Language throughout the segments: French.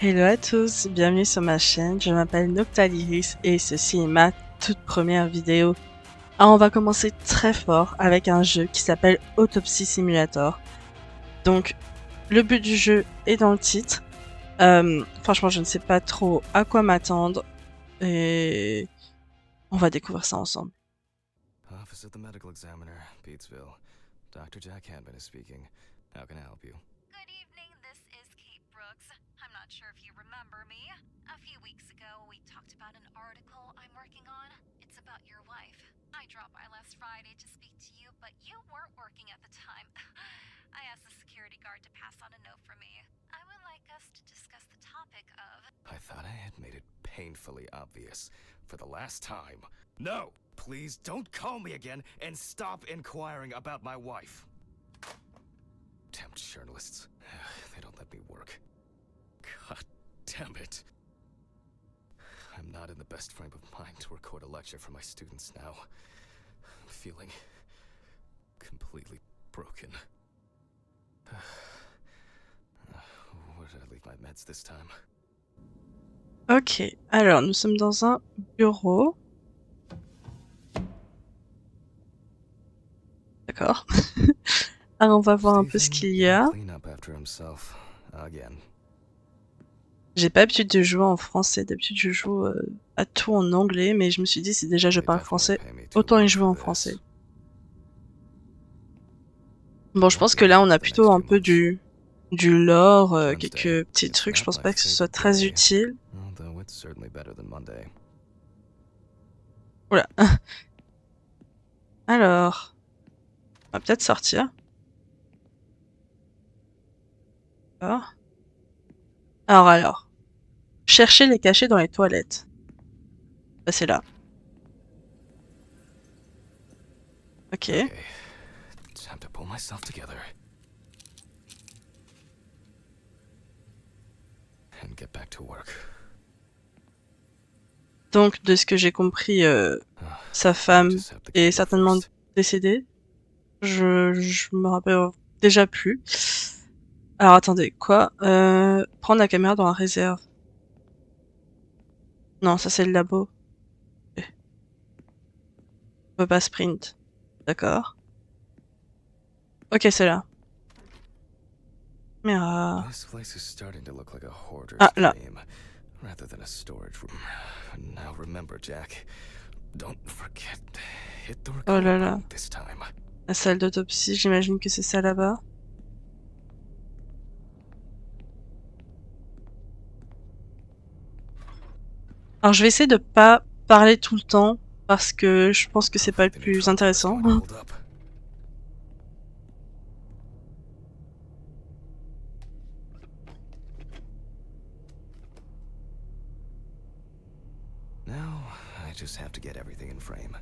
Hello à tous, bienvenue sur ma chaîne, je m'appelle Noctaliris et ceci est ma toute première vidéo. Alors on va commencer très fort avec un jeu qui s'appelle Autopsy Simulator. Donc le but du jeu est dans le titre. Franchement je ne sais pas trop à quoi m'attendre et on va découvrir ça ensemble. Office of the Medical Examiner, Petesville. Dr. Jack Hanman is speaking. How can I help you? Good evening, this is Kate Brooks. I'm not sure if you remember me. A few weeks ago, we talked about an article I'm working on. It's about your wife. I dropped by last Friday to speak to you, but you weren't working at the time. I asked the security guard to pass on a note for me. I would like us to discuss the topic of... I thought I had made it painfully obvious for the last time. No! Please don't call me again and stop inquiring about my wife. Damn journalists. They don't let me work. God damn it. I'm not in the best frame of mind to record a lecture for my students now. I'm feeling completely broken. Where did I leave my meds this time? Ok, alors nous sommes dans un bureau. D'accord. Alors on va voir un peu ce qu'il y a. Clean up after himself again. J'ai pas l'habitude de jouer en français, d'habitude je joue à tout en anglais, mais je me suis dit si déjà je parle français, autant y jouer en français. Bon, je pense que là on a plutôt un peu du lore, quelques petits trucs, je pense pas que ce soit très utile. Oula. Alors, on va peut-être sortir. Alors. Chercher les cachets dans les toilettes. Bah, c'est là. Ok. Time to pull myself together. And get back to work. Donc, de ce que j'ai compris, sa femme est certainement décédée. Je me rappelle déjà plus. Alors, attendez, quoi prendre la caméra dans la réserve. Non, ça c'est le labo. On peut pas sprint. D'accord. Ok, c'est là. Caméra. Ah, là. Rather than a storage room. Now remember, Jack, don't forget, hit the record button this time. La salle d'autopsie, j'imagine que c'est ça là-bas. Alors je vais essayer de pas parler tout le temps parce que je pense que c'est pas le plus intéressant. Now, I just have to get everything in frame.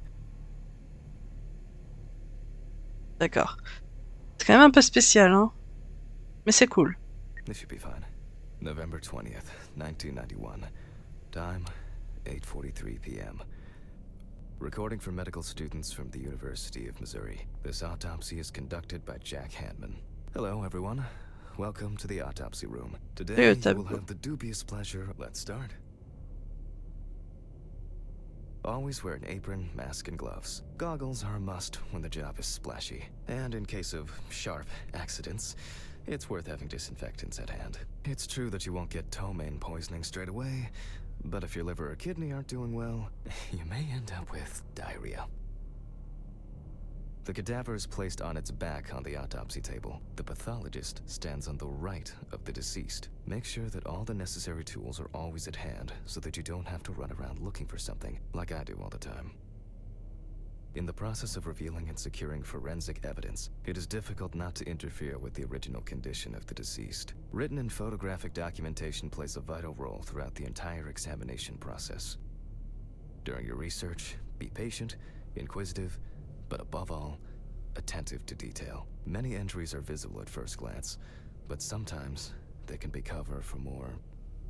D'accord. C'est quand même un peu spécial, hein. Mais c'est cool. This should be fine. November 20th, 1991. Time, 8:43 p.m. Recording for medical students from the University of Missouri. This autopsy is conducted by Jack Hanman. Hello, everyone. Welcome to the autopsy room. Today, you will have the dubious pleasure... Let's start. Always wear an apron, mask, and gloves. Goggles are a must when the job is splashy. And in case of sharp accidents, it's worth having disinfectants at hand. It's true that you won't get ptomaine poisoning straight away, but if your liver or kidney aren't doing well, you may end up with diarrhea. The cadaver is placed on its back on the autopsy table. The pathologist stands on the right of the deceased. Make sure that all the necessary tools are always at hand so that you don't have to run around looking for something, like I do all the time. In the process of revealing and securing forensic evidence, it is difficult not to interfere with the original condition of the deceased. Written and photographic documentation plays a vital role throughout the entire examination process. During your research, be patient, inquisitive, but above all, attentive to detail. Many injuries are visible at first glance, but sometimes they can be cover for more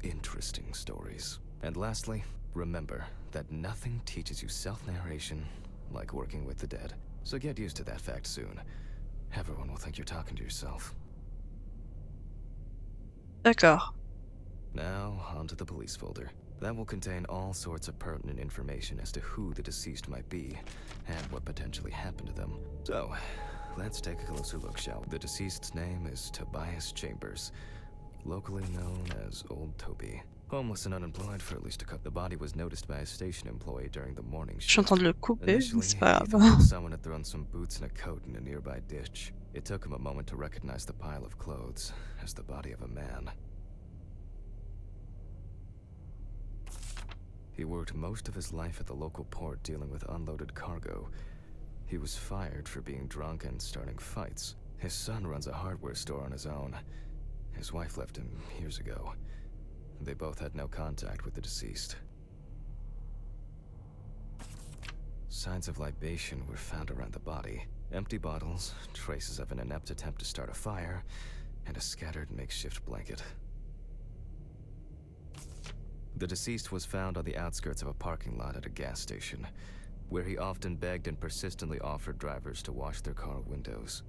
interesting stories. And lastly, remember that nothing teaches you self-narration like working with the dead. So get used to that fact soon. Everyone will think you're talking to yourself. D'accord. Now, onto the police folder. That will contain all sorts of pertinent information as to who the deceased might be and what potentially happened to them. So, let's take a closer look, shall we? The deceased's name is Tobias Chambers, locally known as Old Toby. Homeless and unemployed for at least a couple. The body was noticed by a station employee during the morning Je suis en shift. train de le couper, mais Initially, c'est he pas thought grave. that someone had thrown some boots and a coat in a nearby ditch. It took him a moment to recognize the pile of clothes as the body of a man. He worked most of his life at the local port dealing with unloaded cargo. He was fired for being drunk and starting fights. His son runs a hardware store on his own. His wife left him years ago. They both had no contact with the deceased. Signs of libation were found around the body. Empty bottles, traces of an inept attempt to start a fire, and a scattered makeshift blanket. The deceased was found on the outskirts of a parking lot at a gas station, where he often begged and persistently offered drivers to wash their car windows.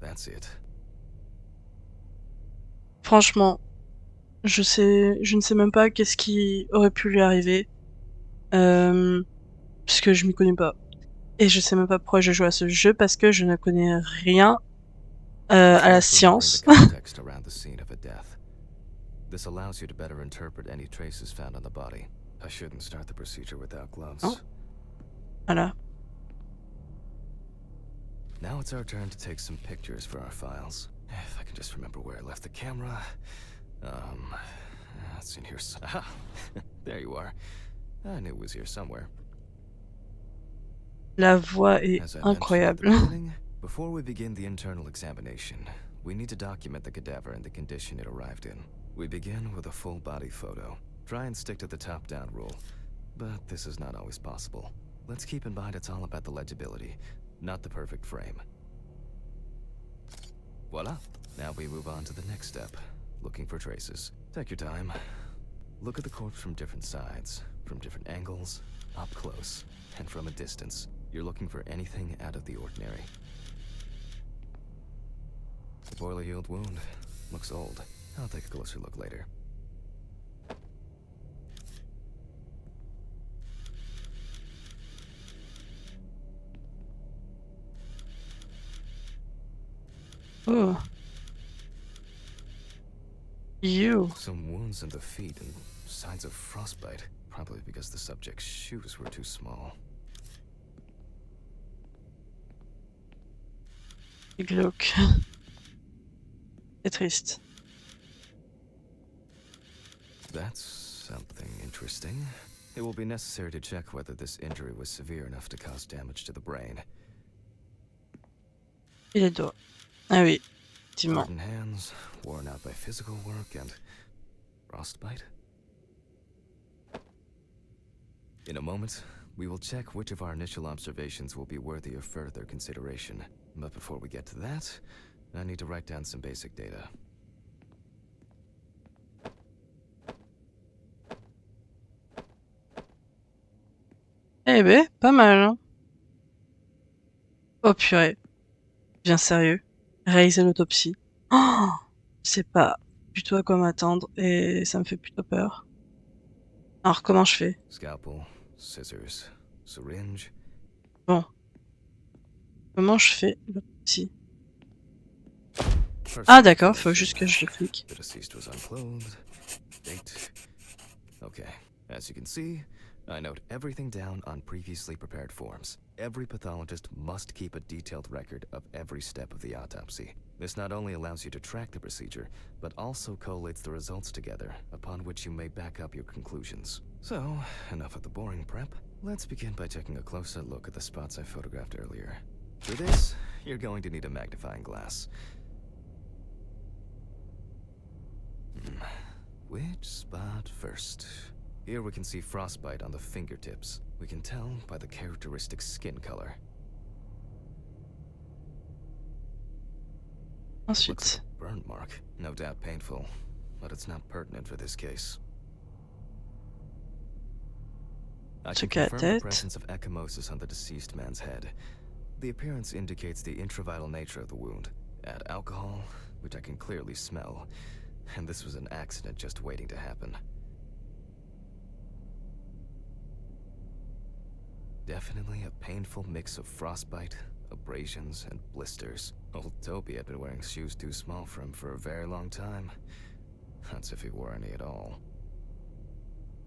That's it. Franchement, je ne sais même pas qu'est-ce qui aurait pu lui arriver. Puisque je m'y connais pas. Et je sais même pas pourquoi je joue à ce jeu, parce que je ne connais rien à la science. Context around the scene of a death. This allows you to better interpret any traces found on the body. I shouldn't start the procedure without gloves. Oh. Voilà. Now it's our turn to take some pictures for our files. If I can just remember where I left the camera. It's in here. Aha! There you are. I knew it was here somewhere. La voix est As I mentioned at the incroyable. beginning, before we begin the internal examination, we need to document the cadaver and the condition it arrived in. We begin with a full body photo. Try and stick to the top-down rule, but this is not always possible. Let's keep in mind it's all about the legibility, not the perfect frame. Voila! Now we move on to the next step, looking for traces. Take your time. Look at the corpse from different sides, from different angles, up close, and from a distance. You're looking for anything out of the ordinary. A poorly healed wound. Looks old. I'll take a closer look later. Oh. You. Some wounds in the feet and signs of frostbite. Probably because the subject's shoes were too small. Glauque. C'est triste. That's something interesting. It will be necessary to check whether this injury was severe enough to cause damage to the brain. Et les doigts. Ah oui, effectivement. Hardened hands, worn out by physical work, and frostbite? In a moment, we will check which of our initial observations will be worthy of further consideration. But before we get to that, I need to write down some basic data. Eh ben, pas mal, hein. Oh purée. Bien sérieux. Réaliser l'autopsie. Oh, je sais pas du tout à quoi m'attendre et ça me fait plutôt peur. Alors comment je fais? Scalpel, scissors, syringe. Bon. Comment je fais l'autopsie? Ah d'accord, faut juste que je le clique. The deceased was unclothed. Date. Okay. As you can see, I note everything down on previously prepared forms. Every pathologist must keep a detailed record of every step of the autopsy. This not only allows you to track the procedure, but also collates the results together, upon which you may back up your conclusions. So, enough of the boring prep. Let's begin by taking a closer look at the spots I photographed earlier. For this, you're going to need a magnifying glass. Which spot first? Here we can see frostbite on the fingertips. We can tell by the characteristic skin color. Looks Ensuite. like a burn mark. No doubt painful, but it's not pertinent for this case. I can Check la confirm the tête. presence of ecchymosis on the deceased man's head. The appearance indicates the intravital nature of the wound. Add alcohol, which I can clearly smell, and this was an accident just waiting to happen. Definitely a painful mix of frostbite, abrasions, and blisters. Old Toby had been wearing shoes too small for him for a very long time. That's if he wore any at all.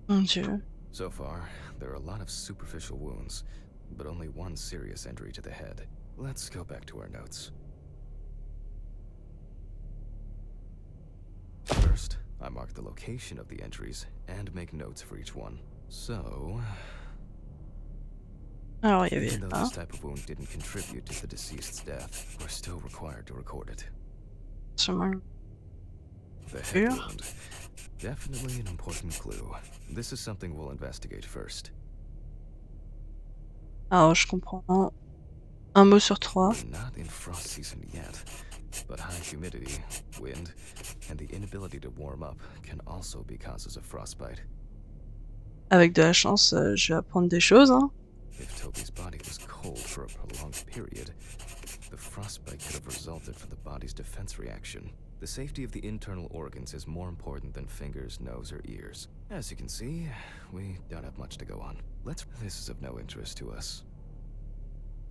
Mon Dieu. So far, there are a lot of superficial wounds, but only one serious injury to the head. Let's go back to our notes. First, I mark the location of the injuries and make notes for each one. So, Alors, il y avait even though là. this type of wound didn't contribute to the deceased's death, we're still required to record it. Sûrement. The head Sure. wound. Definitely an important clue. This is something we'll investigate first. Alors, je comprends. Un mot sur 3. We're not in frost season yet, but high humidity, wind, and the inability to warm up can also be causes of frostbite. Avec de la chance, je vais apprendre des choses, hein. If Toby's body was cold for a prolonged period, the frostbite could have resulted from the body's defense reaction. The safety of the internal organs is more important than fingers, nose, or ears. As you can see, we don't have much to go on. This is of no interest to us.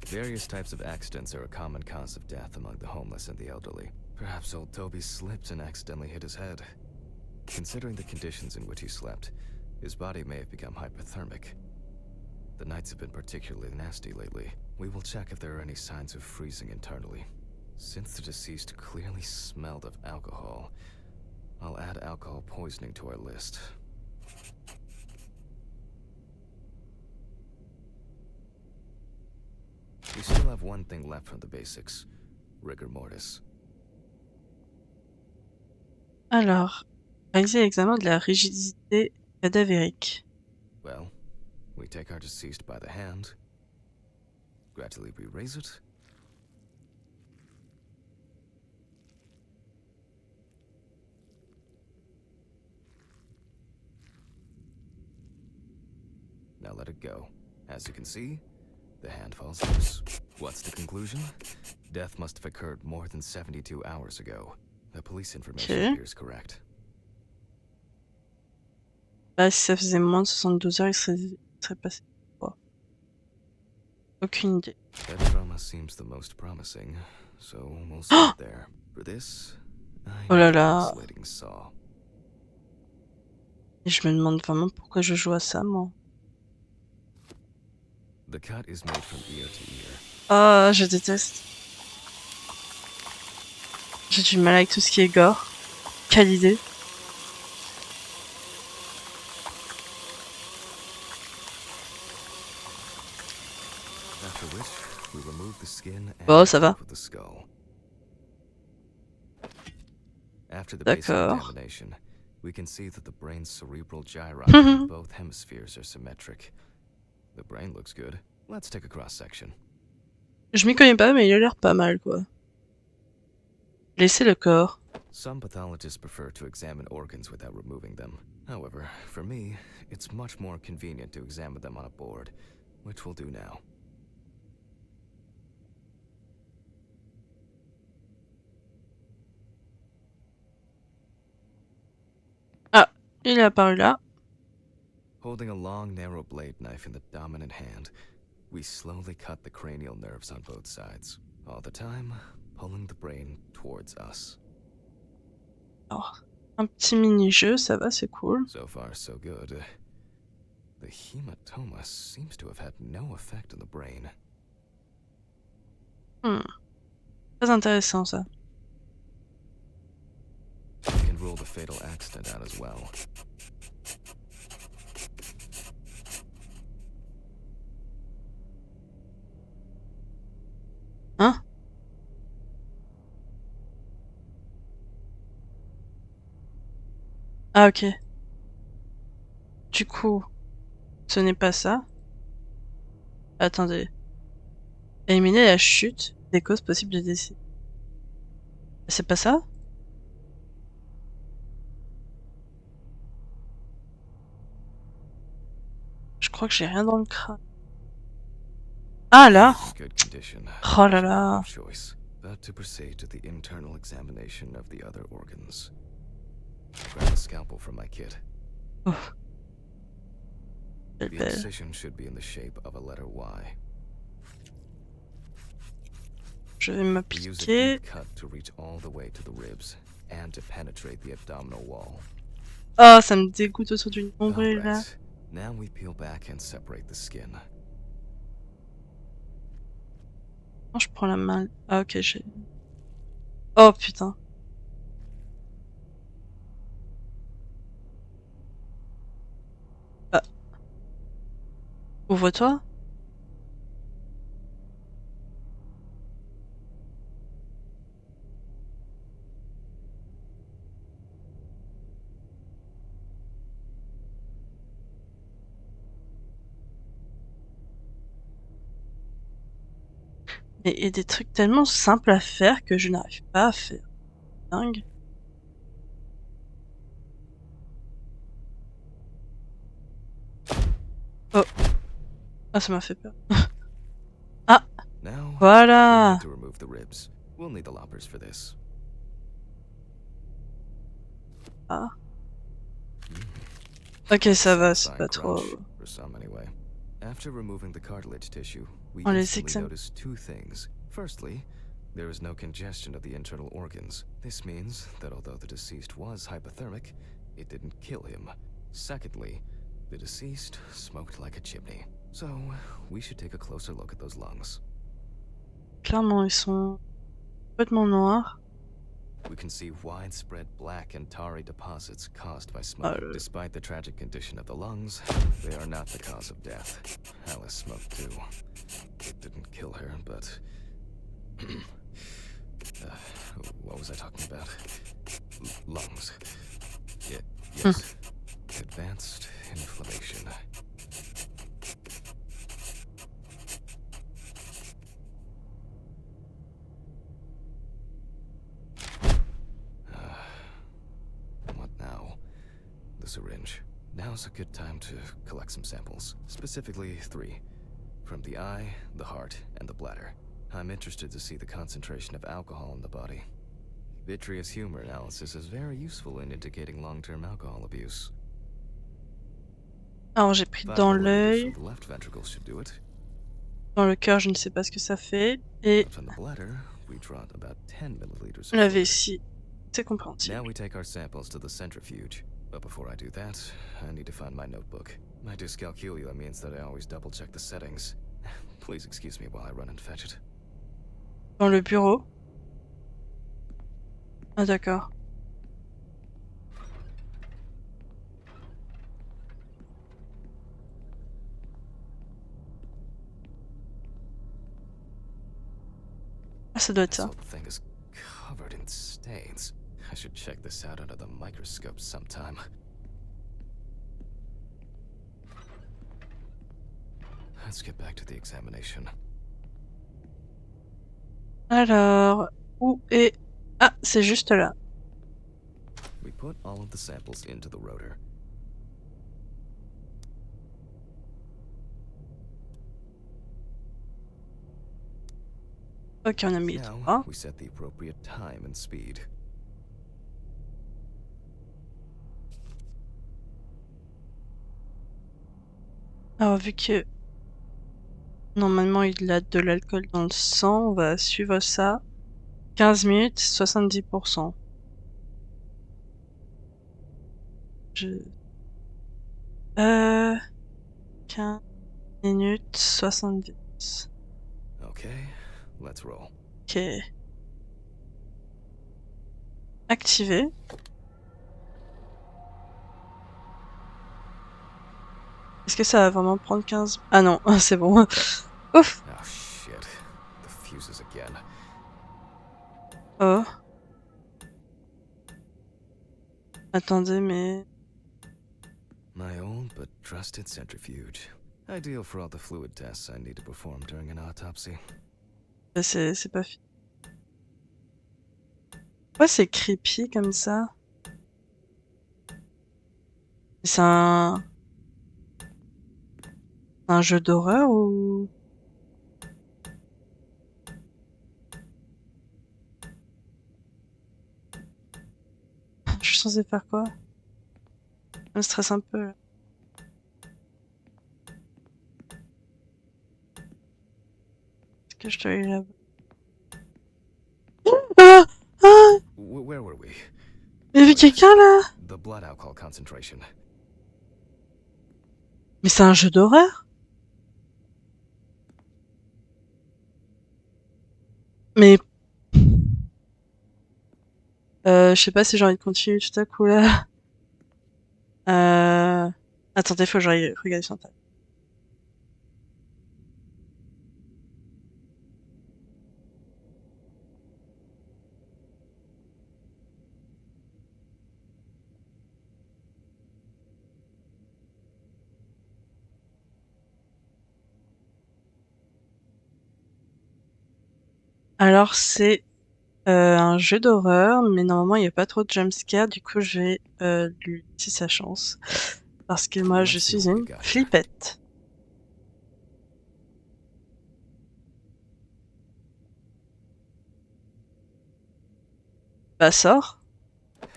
Various types of accidents are a common cause of death among the homeless and the elderly. Perhaps old Toby slipped and accidentally hit his head. Considering the conditions in which he slept, his body may have become hypothermic. The nights have been particularly nasty lately. We will check if there are any signs of freezing internally. Since the deceased clearly smelled of alcohol, I'll add alcohol poisoning to our list. We still have one thing left from the basics. Rigor mortis. Alors, réaliser l'examen de la rigidité cadavérique. Well, we take our deceased by the hand. Gradually we raise it. Now let it go. As you can see, the hand falls loose. What's the conclusion? Death must have occurred more than 72 hours ago. The police information Okay. appears correct. Là, si ça faisait moins de 72 heures, il serait passé quoi? Aucune idée. That trauma seems the most promising, so we'll start there. For this, I Oh là need a là. isolating saw. Et je me demande vraiment pourquoi je joue à ça, moi. The cut is made from ear to ear. Ah, je déteste. J'ai du mal avec tout ce qui est gore. Quelle idée. After which, we remove the skin and Bon, the ça va. top of the skull. After the basic D'accord. examination, we can see that the brain's cerebral gyri in both hemispheres are symmetric. The brain looks good. Let's take a cross-section. Je m'y connais pas, mais il a l'air pas mal, quoi. Laissez le corps. Some pathologists prefer to examine organs without removing them. However, for me, it's much more convenient to examine them on a board, which we'll do now. Ah, il est apparu là. Holding a long, narrow blade knife in the dominant hand, we slowly cut the cranial nerves on both sides, all the time pulling the brain towards us. Alors, un petit mini-jeu, ça va, c'est cool. So far, so good. The hematoma seems to have had no effect on the brain. Très intéressant, ça. We can rule the fatal accident out as well. Hein? Ah, ok. Du coup, ce n'est pas ça. Attendez. Éliminer la chute des causes possibles de décès. C'est pas ça? Je crois que j'ai rien dans le crâne. Ah là! Good condition. Oh là là! Choice. But to proceed to the internal examination of the other organs. Grab a scalpel from my kit. Oh, quelle The belle. incision should be in the shape of a letter Y. Je vais We use a m'appliquer. deep cut to reach all the way to the ribs and to penetrate the abdominal wall. Oh, ça me dégoûte autour du nombril là. Alright, now we peel back and separate the skin. Non, je prends la main. Ah, ok, j'ai. Oh putain. Ah. Ouvre-toi. Mais il y a des trucs tellement simples à faire que je n'arrive pas à faire. Dingue. Oh. Ah, ça m'a fait peur. Ah, Now, we voilà. need to remove the ribs. We'll need the loppers for this. Ah. Ok, ça va, c'est Satisfying pas trop. crunch, for some anyway. After removing the cartilage tissue, we On les instantly examine. notice two things. Firstly, there is no congestion of the internal organs. This means that although the deceased was hypothermic, it didn't kill him. Secondly, the deceased smoked like a chimney. So, we should take a closer look at those lungs. Clairement, ils sont complètement noirs. We can see widespread black and tarry deposits caused by smoke. Oh, Despite the tragic condition of the lungs, they are not the cause of death. Alice smoked too. It didn't kill her, but... what was I talking about? Lungs. Yes. Advanced inflammation. What now? The syringe. Now's a good time to collect some samples. Specifically 3. From the eye, the heart, and the bladder. I'm interested to see the concentration of alcohol in the body. Vitreous humor analysis is very useful in indicating long-term alcohol abuse. Alors j'ai pris 5 dans milliliters l'œil, from the left ventricle should do it. dans le cœur, je ne sais pas ce que ça fait, et From the bladder, we draw about 10 milliliters of la fluid. vessie. C'est Now compréhensible. we take our samples to the centrifuge. But before I do that, I need to find my notebook. My dyscalculia means that I always double-check the settings. Please excuse me while I run and fetch it. Dans le bureau. Ah d'accord. Ah, ça doit être This ça. whole thing is covered in stains. I should check this out under the microscope sometime. Let's get back to the examination. Alors, où est... Ah, c'est juste là. We put all of the samples into the rotor. Ok, on a mis les Now, 3. we set the appropriate time and speed. Alors, vu que normalement il a de l'alcool dans le sang, on va suivre ça. 15 minutes, 70%. Je... 15 minutes, 70. Okay, let's roll. Ok. Activé. Est-ce que ça va vraiment prendre 15... Ah non, c'est bon. Ouf. Oh shit. The fuses again. Oh. Attendez, mais... My old but trusted centrifuge. Ideal for all the fluid tests I need to perform during an autopsy. C'est pas fini. Pourquoi c'est creepy comme ça? C'est un jeu d'horreur ou... Je suis censée faire quoi? Ça me stresse un peu. Là. Est-ce que je dois aller là-bas? Ah! Ah! Where were we? Il y avait quelqu'un là? The blood alcohol concentration. Mais c'est un jeu d'horreur? Mais... je sais pas si j'ai envie de continuer tout à coup là. Attendez, faut que je regarde sur Internet. Alors c'est un jeu d'horreur, mais normalement il n'y a pas trop de jumpscare, du coup je vais lui laisser sa chance. Parce que moi je Let's see suis what we une got here. flippette. Bah sors.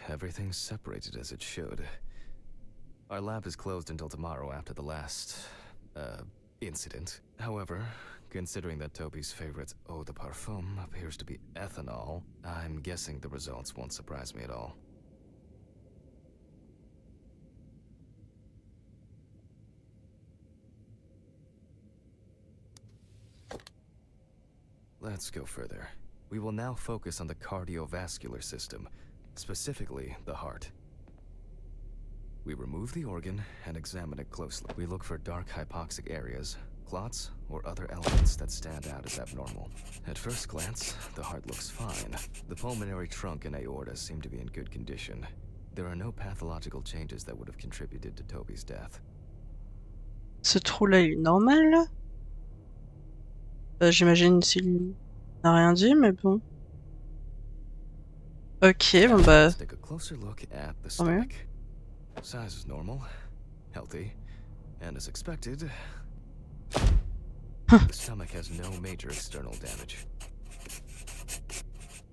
Everything's separated as it should. Our lab is closed until tomorrow after the last, incident. However, considering that Toby's favorite eau de parfum appears to be ethanol, I'm guessing the results won't surprise me at all. Let's go further. We will now focus on the cardiovascular system, specifically the heart. We remove the organ and examine it closely. We look for dark hypoxic areas, clots, or other elements that stand out as abnormal. At first glance, the heart looks fine. The pulmonary trunk and aorta seem to be in good condition. There are no pathological changes that would have contributed to Toby's death. Ce trou là il est normal là? J'imagine s'il n'a rien dit, mais bon. Ok, bon bah... Let's take a closer look at the tant mieux. stomach. Size is normal, healthy, and as expected, the stomach has no major external damage.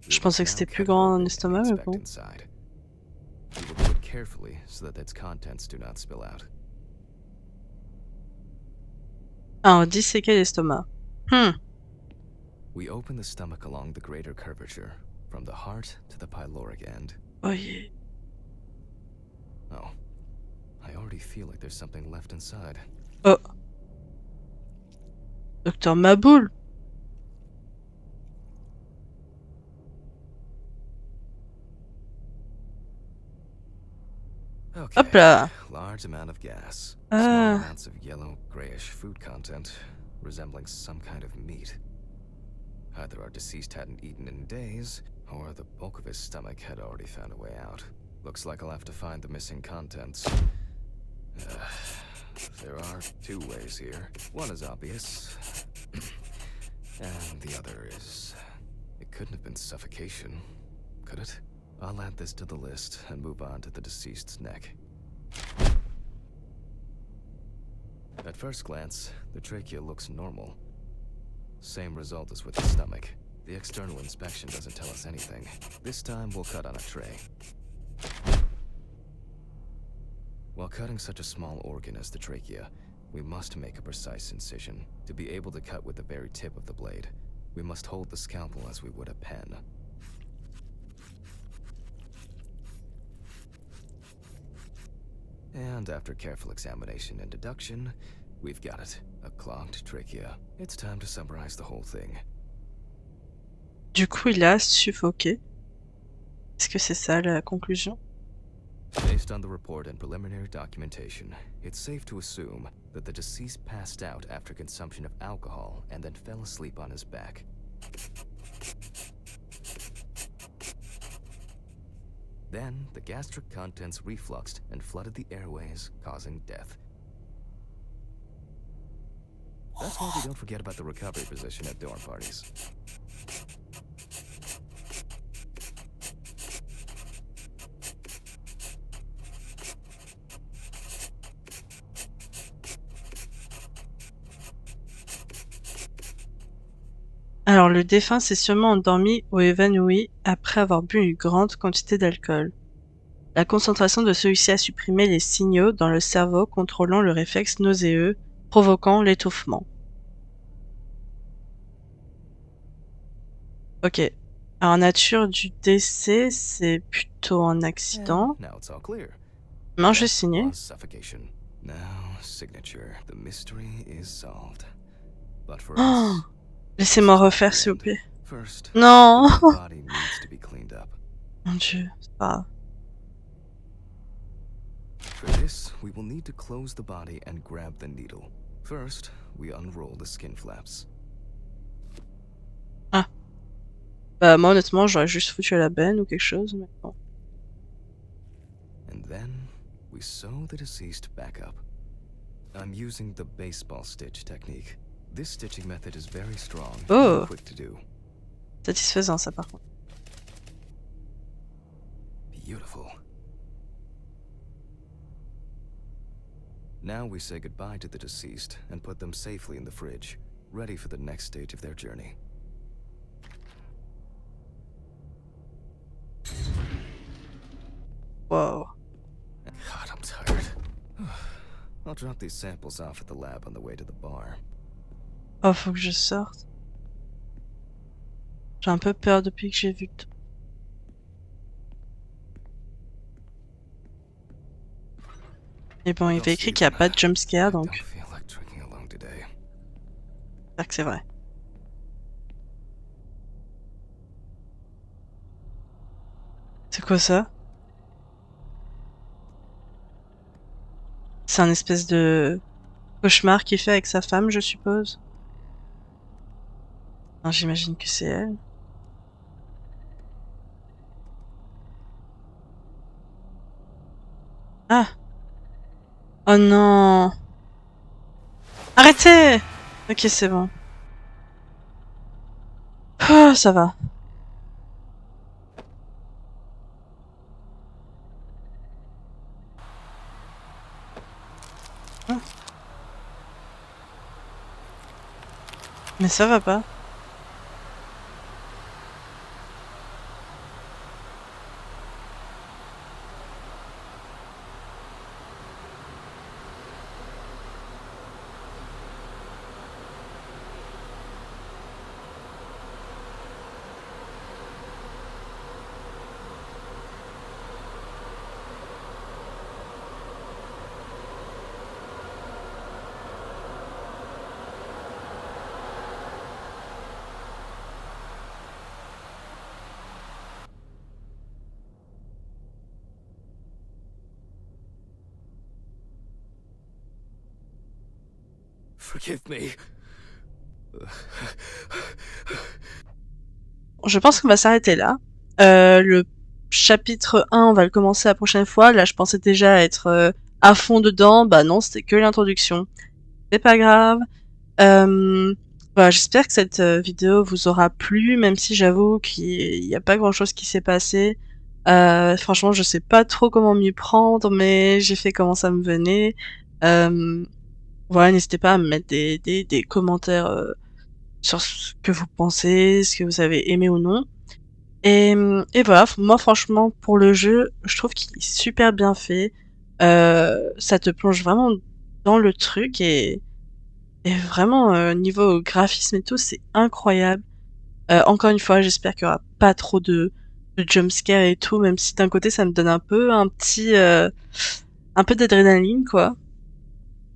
Je pensais que c'était plus grand un estomac, mais bon. Inside. We will do it carefully so that its contents do not spill out. Ah, on disséquait l'estomac. We open the stomach along the greater curvature, from the heart to the pyloric end. Oh yeah. Oh, I already feel like there's something left inside. Oh. Docteur Maboul. Okay. Hop là. Large amount of gas. Ah. Small amounts of yellow, grayish food content, resembling some kind of meat. Either our deceased hadn't eaten in days, or the bulk of his stomach had already found a way out. Looks like I'll have to find the missing contents. There are two ways here. One is obvious, and the other is... It couldn't have been suffocation, could it? I'll add this to the list and move on to the deceased's neck. At first glance, the trachea looks normal. Same result as with the stomach. The external inspection doesn't tell us anything. This time we'll cut on a tray. While cutting such a small organ as the trachea, we must make a precise incision. To be able to cut with the very tip of the blade, we must hold the scalpel as we would a pen. And after careful examination and deduction, we've got it. A clogged trachea. It's time to summarize the whole thing. Du coup, il a suffoqué. Est-ce que c'est ça la conclusion? Based on the report and preliminary documentation, it's safe to assume that the deceased passed out after consumption of alcohol and then fell asleep on his back. Then, the gastric contents refluxed and flooded the airways, causing death. That's why we don't forget about the recovery position at dorm parties. Alors, le défunt s'est sûrement endormi ou évanoui après avoir bu une grande quantité d'alcool. La concentration de celui-ci a supprimé les signaux dans le cerveau contrôlant le réflexe nauséeux, provoquant l'étouffement. Ok. Alors, nature du décès, c'est plutôt un accident. Now it's all clear. Non, je vais Death signer. was suffocation. Now, signature. The mystery is solved. But for Oh, us, laissez-moi this is not refaire, the s'il vous end. plaît. First, Non. the dead body needs to be cleaned up. Mon Dieu, c'est pas grave. For this, we will need to close the body and grab the needle. First, we unroll the skin flaps. Ah. Bah, moi, honnêtement, j'aurais juste foutu à la benne ou quelque chose, mais bon. And then, we sew the deceased back up. I'm using the baseball stitch technique. This stitching method is very strong Oh. and quick to do. Satisfaisant, ça, par contre. Beautiful. Now we say goodbye to the deceased and put them safely in the fridge, ready for the next stage of their journey. Wow. God, I'm tired. I'll drop these samples off at the lab on the way to the bar. Oh, faut que je sorte. J'ai un peu peur depuis que j'ai vu le... Et bon, il avait écrit qu'il n'y a pas de jumpscare, donc j'espère que c'est vrai. C'est quoi ça? C'est un espèce de cauchemar qu'il fait avec sa femme, je suppose. Non, j'imagine que c'est elle. Ah! Oh non! Arrêtez! Ok, c'est bon. Ah, ça va. Ah. Mais ça va pas. Forgive me. Je pense qu'on va s'arrêter là. Le chapitre 1, on va le commencer la prochaine fois. Là, je pensais déjà être à fond dedans. Bah non, c'était que l'introduction. C'est pas grave. Voilà, j'espère que cette vidéo vous aura plu, même si j'avoue qu'il n'y a pas grand-chose qui s'est passé. Franchement, je sais pas trop comment m'y prendre, mais j'ai fait comment ça me venait. Voilà, n'hésitez pas à me mettre des commentaires sur ce que vous pensez, ce que vous avez aimé ou non. Et voilà, moi franchement, pour le jeu, je trouve qu'il est super bien fait. Ça te plonge vraiment dans le truc et vraiment, niveau graphisme et tout, c'est incroyable. Encore une fois, j'espère qu'il y aura pas trop de jumpscares et tout, même si d'un côté ça me donne un peu d'adrénaline, quoi.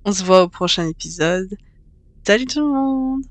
On se voit au prochain épisode. Salut tout le monde!